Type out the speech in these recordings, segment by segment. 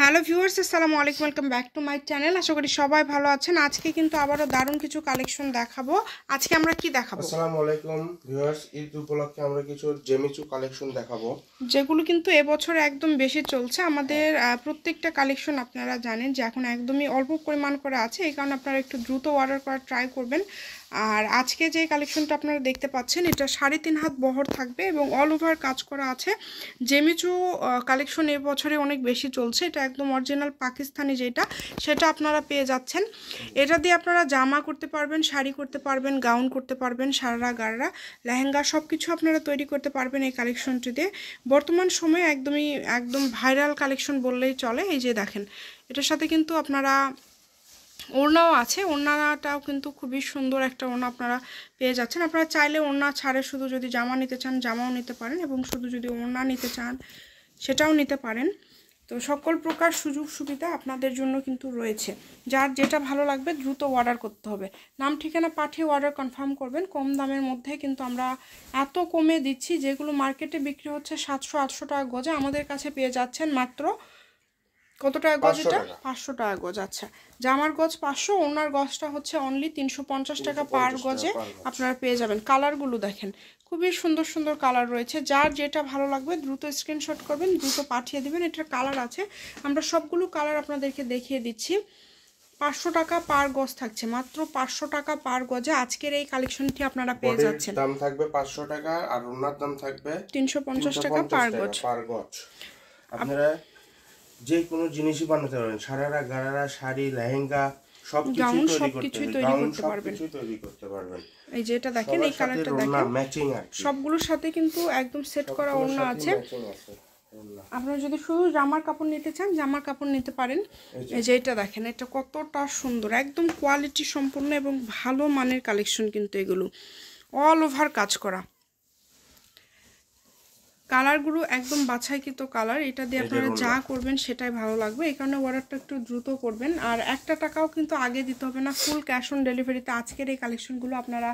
Hello viewers, আসসালামু আলাইকুম, welcome back to my channel. আশা করি সবাই ভালো আছেন। আজকে কিন্তু আবারও দারুণ কিছু কালেকশন দেখাবো। আজকে আমরা কি দেখাবো? আসসালামু আলাইকুম ভিউয়ার্স, ঈদ উপলক্ষে আমরা কিছু জেমিচু কালেকশন দেখাবো, যেগুলো কিন্তু এবছর একদম বেশি চলছে। আমাদের প্রত্যেকটা কালেকশন আপনারা জানেন যে এখন একদমই অল্প পরিমাণ করে আছে, এই কারণে আপনারা একটু দ্রুত অর্ডার করার ট্রাই করবেন। আর আজকে যে কালেকশনটা আপনারা দেখতে পাচ্ছেন, এটা 3.5 হাত বহর থাকবে এবং অল ওভার কাজ করা আছে। জেমিচু কালেকশন এবছরে অনেক বেশি চলছে। এটা একদম অরিজিনাল পাকিস্তানি যেটা, সেটা আপনারা পেয়ে যাচ্ছেন। এটা দিয়ে আপনারা জামা করতে পারবেন, শাড়ি করতে পারবেন, গাউন করতে পারবেন, সারারা গাররা লেহেঙ্গা সব কিছু আপনারা তৈরি করতে পারবেন এই কালেকশনটি দিয়ে। বর্তমান সময়ে একদম ভাইরাল কালেকশন বললেই চলে। এই যে দেখেন, এটার সাথে কিন্তু আপনারা ওড়নাও আছে। ওড়নাটাও কিন্তু খুবই সুন্দর একটা ওড়না আপনারা পেয়ে যাচ্ছেন। আপনারা চাইলে ওড়না ছাড়ে শুধু যদি জামা নিতে চান জামাও নিতে পারেন, এবং শুধু যদি ওড়না নিতে চান সেটাও নিতে পারেন। তো সকল প্রকার সুযোগ সুবিধা আপনাদের জন্য কিন্তু রয়েছে। যার যেটা ভালো লাগবে দ্রুত অর্ডার করতে হবে। নাম ঠিকানা পাঠিয়ে অর্ডার কনফার্ম করবেন। কম দামের মধ্যে কিন্তু আমরা এত কমে দিচ্ছি, যেগুলো মার্কেটে বিক্রি হচ্ছে 700-800 টাকা গজে, আমাদের কাছে পেয়ে যাচ্ছেন মাত্র কত টাকা গজ? এটা 500 টাকা গজ। আচ্ছা, জামার গজ 500, ওনার গজটা হচ্ছে অনলি 350 টাকা পার গজে আপনারা পেয়ে যাবেন। কালারগুলো দেখেন, খুবই সুন্দর সুন্দর কালার রয়েছে। যার যেটা ভালো লাগবে দ্রুত স্ক্রিনশট করবেন, দ্রুত পাঠিয়ে দিবেন। এটার কালার আছে, আমরা সবগুলো কালার আপনাদেরকে দেখিয়ে দিচ্ছি। 500 টাকা পার গজ থাকছে, মাত্র 500 টাকা পার গজে আজকের এই কালেকশনটি আপনারা পেয়ে যাচ্ছেন। দাম থাকবে 500 টাকা আর ওনার দাম থাকবে 350 টাকা পার গজ। আপনারা যে কোনো জিনিসই বানাতে পারবেন, সারারা গারারা, শাড়ি, লেহেঙ্গা সবকিছু তৈরি করতে পারবেন। এই যে এটা দেখেন, এই কালারটা দেখেন, ম্যাচিং আছে সবগুলোর সাথে কিন্তু একদম সেট করা ওড়না আছে। আপনারা যদি শুধু জামার কাপড় নিতে চান জামার কাপড় নিতে পারেন। এই যে এটা দেখেন, এটা কতটা সুন্দর, একদম কোয়ালিটি সম্পূর্ণ এবং ভালো মানের কালেকশন কিন্তু এগুলো অল ওভার কাজ করা। কালারগুলো একদম বাছাইকৃত কালার। এটা দিয়ে আপনারা যা করবেন সেটাই ভালো লাগবে, এই কারণে অর্ডারটা একটু দ্রুত করবেন। আর একটা টাকাও কিন্তু আগে দিতে হবে না, ফুল ক্যাশ অন ডেলিভারিতে আজকের এই কালেকশনগুলো আপনারা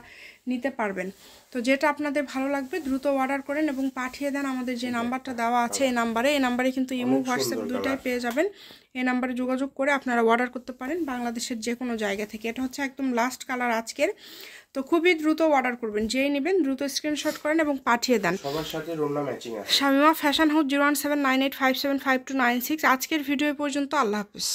নিতে পারবেন। তো যেটা আপনাদের ভালো লাগবে দ্রুত অর্ডার করেন এবং পাঠিয়ে দেন। আমাদের যে নাম্বারটা দেওয়া আছে এই নাম্বারে কিন্তু ইমো হোয়াটসঅ্যাপ দুইটাই পেয়ে যাবেন। এই নাম্বারে যোগাযোগ করে আপনারা অর্ডার করতে পারেন বাংলাদেশের যে কোনো জায়গা থেকে। এটা হচ্ছে একদম লাস্ট কালার আজকের, তো খুবই দ্রুত অর্ডার করবেন। যেই নেবেন দ্রুত স্ক্রিনশট করেন এবং পাঠিয়ে দেন। সবার সাথে ওড়না ম্যাচিং আছে। Shamima fashion house 01798575296। আজকের ভিডিও পর্যন্ত। আল্লাহ হাফেজ।